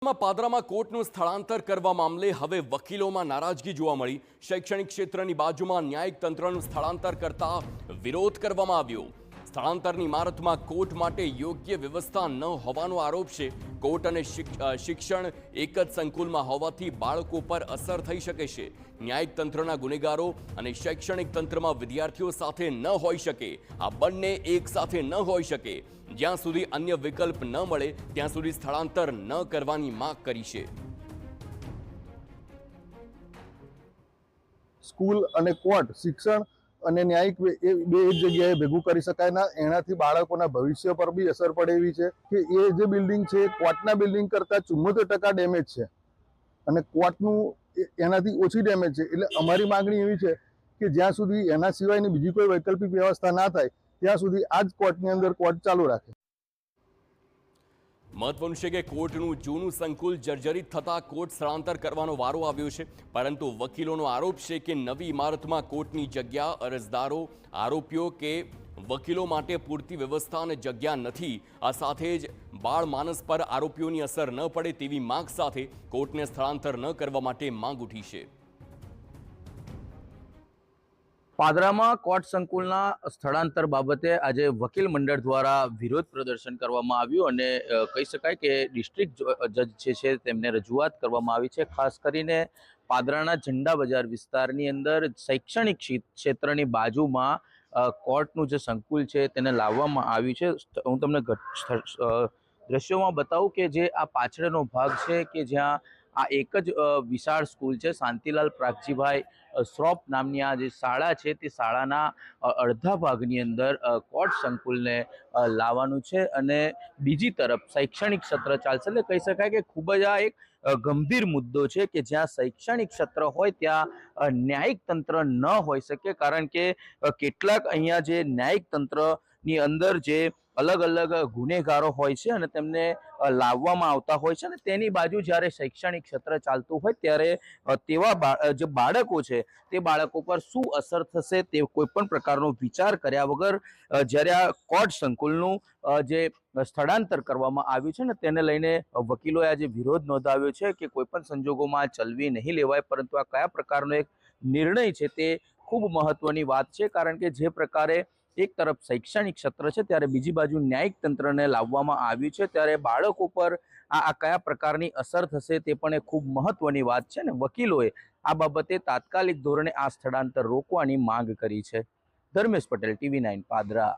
વડોદરામાં પાદરામાં કોર્ટનું સ્થળાંતર કરવા મામલે હવે વકીલોમાં નારાજગી જોવા મળી। શૈક્ષણિક ક્ષેત્રની બાજુમાં ન્યાયિક તંત્રનું સ્થળાંતર કરતા વિરોધ કરવામાં આવ્યો। સ્થળાંતરની ઇમારતમાં કોર્ટ માટે યોગ્ય વ્યવસ્થા ન હોવાનો આરોપ છે। કોર્ટ અને શિક્ષણ એક જ સંકુલમાં હોવાથી બાળકો પર અસર થઈ શકે છે। ન્યાયિક તંત્રના ગુનેગારો અને શૈક્ષણિક તંત્રમાં વિદ્યાર્થીઓ સાથે ન હોઈ શકે। આ બંને એક સાથે ન હોઈ શકે। જ્યાં સુધી અન્ય વિકલ્પ ન મળે ત્યાં સુધી સ્થળાંતર ન કરવાની માંગ કરી છે। સ્કૂલ અને કોર્ટ શિક્ષણ અને ન્યાયિક એ બે એક જગ્યાએ ભેગું કરી શકાય ના। એનાથી બાળકોના ભવિષ્ય પર બી અસર પડે એવી છે કે એ જે બિલ્ડિંગ છે કોર્ટના બિલ્ડિંગ કરતાં 74% ડેમેજ છે અને કોર્ટનું એનાથી ઓછી ડેમેજ છે। એટલે અમારી માંગણી એવી છે કે જ્યાં સુધી એના સિવાયની બીજી કોઈ વૈકલ્પિક વ્યવસ્થા ના થાય ત્યાં સુધી આ જ કોર્ટની અંદર કોર્ટ ચાલુ રાખે। મહત્વનું છે કે કોર્ટનું જૂનું સંકુલ જર્જરિત થતાં કોર્ટ સ્થળાંતર કરવાનો વારો આવ્યો છે, પરંતુ વકીલોનો આરોપ છે કે નવી ઇમારતમાં કોર્ટની જગ્યા અરજદારો, આરોપીઓ કે વકીલો માટે પૂરતી વ્યવસ્થા અને જગ્યા નથી। આ સાથે જ બાળ માનસ પર આરોપીઓની અસર ન પડે તેવી માંગ સાથે કોર્ટને સ્થળાંતર ન કરવા માટે માંગ ઉઠી છે। પાદરામાં કોર્ટ સંકુલના સ્થળાંતર બાબતે આજે વકીલ મંડળ દ્વારા વિરોધ પ્રદર્શન કરવામાં આવ્યું અને કહી શકાય કે ડિસ્ટ્રિક્ટ જજ છે તેમને રજૂઆત કરવામાં આવી છે। ખાસ કરીને પાદરાના ઝંડા બજાર વિસ્તારની અંદર શૈક્ષણિક ક્ષેત્રની બાજુમાં કોર્ટનું જે સંકુલ છે તેને લાવવામાં આવ્યું છે। હું તમને દ્રશ્યોમાં બતાવું કે જે આ પાછળનો ભાગ છે કે જ્યાં આ એક જ વિશાળ સ્કૂલ છે, શાંતિલાલ પ્રાગજીભાઈ શ્રોફ નામની આ જે શાળા છે તે શાળાના અડધા ભાગની અંદર કોર્ટ સંકુલને લાવવાનું છે અને બીજી તરફ શૈક્ષણિક સત્ર ચાલશે। એટલે કહી શકાય કે ખૂબ જ આ એક ગંભીર મુદ્દો છે કે જ્યાં શૈક્ષણિક સત્ર હોય ત્યાં ન્યાયિક તંત્ર ન હોઈ શકે, કારણ કે કેટલાક અહીંયા જે ન્યાયિક તંત્રની અંદર જે અલગ અલગ ગુનેગારો હોય છે અને તેમને લાવવામાં આવતા હોય છે અને તેની બાજુ જ્યારે શૈક્ષણિક ક્ષેત્ર ચાલતું હોય ત્યારે તેવા જે બાળકો છે તે બાળકો પર શું અસર થશે તે કોઈ પણ પ્રકારનો વિચાર કર્યા વગર જ્યારે આ કોર્ટ સંકુલનું જે સ્થળાંતર કરવામાં આવ્યું છે ને તેને લઈને વકીલોએ આજે વિરોધ નોંધાવ્યો છે કે કોઈ પણ સંજોગોમાં આ ચલવી નહીં લેવાય, પરંતુ આ કયા પ્રકારનો એક નિર્ણય છે તે ખૂબ મહત્વની વાત છે। કારણ કે જે પ્રકારે એક તરફ શૈક્ષણિક ક્ષેત્ર છે ત્યારે બીજી બાજુ ન્યાયિક તંત્રને લાવવામાં આવ્યું છે ત્યારે બાળકો પર આ કયા પ્રકારની અસર થશે તે પણ એક ખૂબ મહત્વની વાત છે ને વકીલોએ આ બાબતે તાત્કાલિક ધોરણે આ સ્થળાંતર રોકવાની માંગ કરી છે। ધર્મેશ પટેલ, TV9 પાદરા।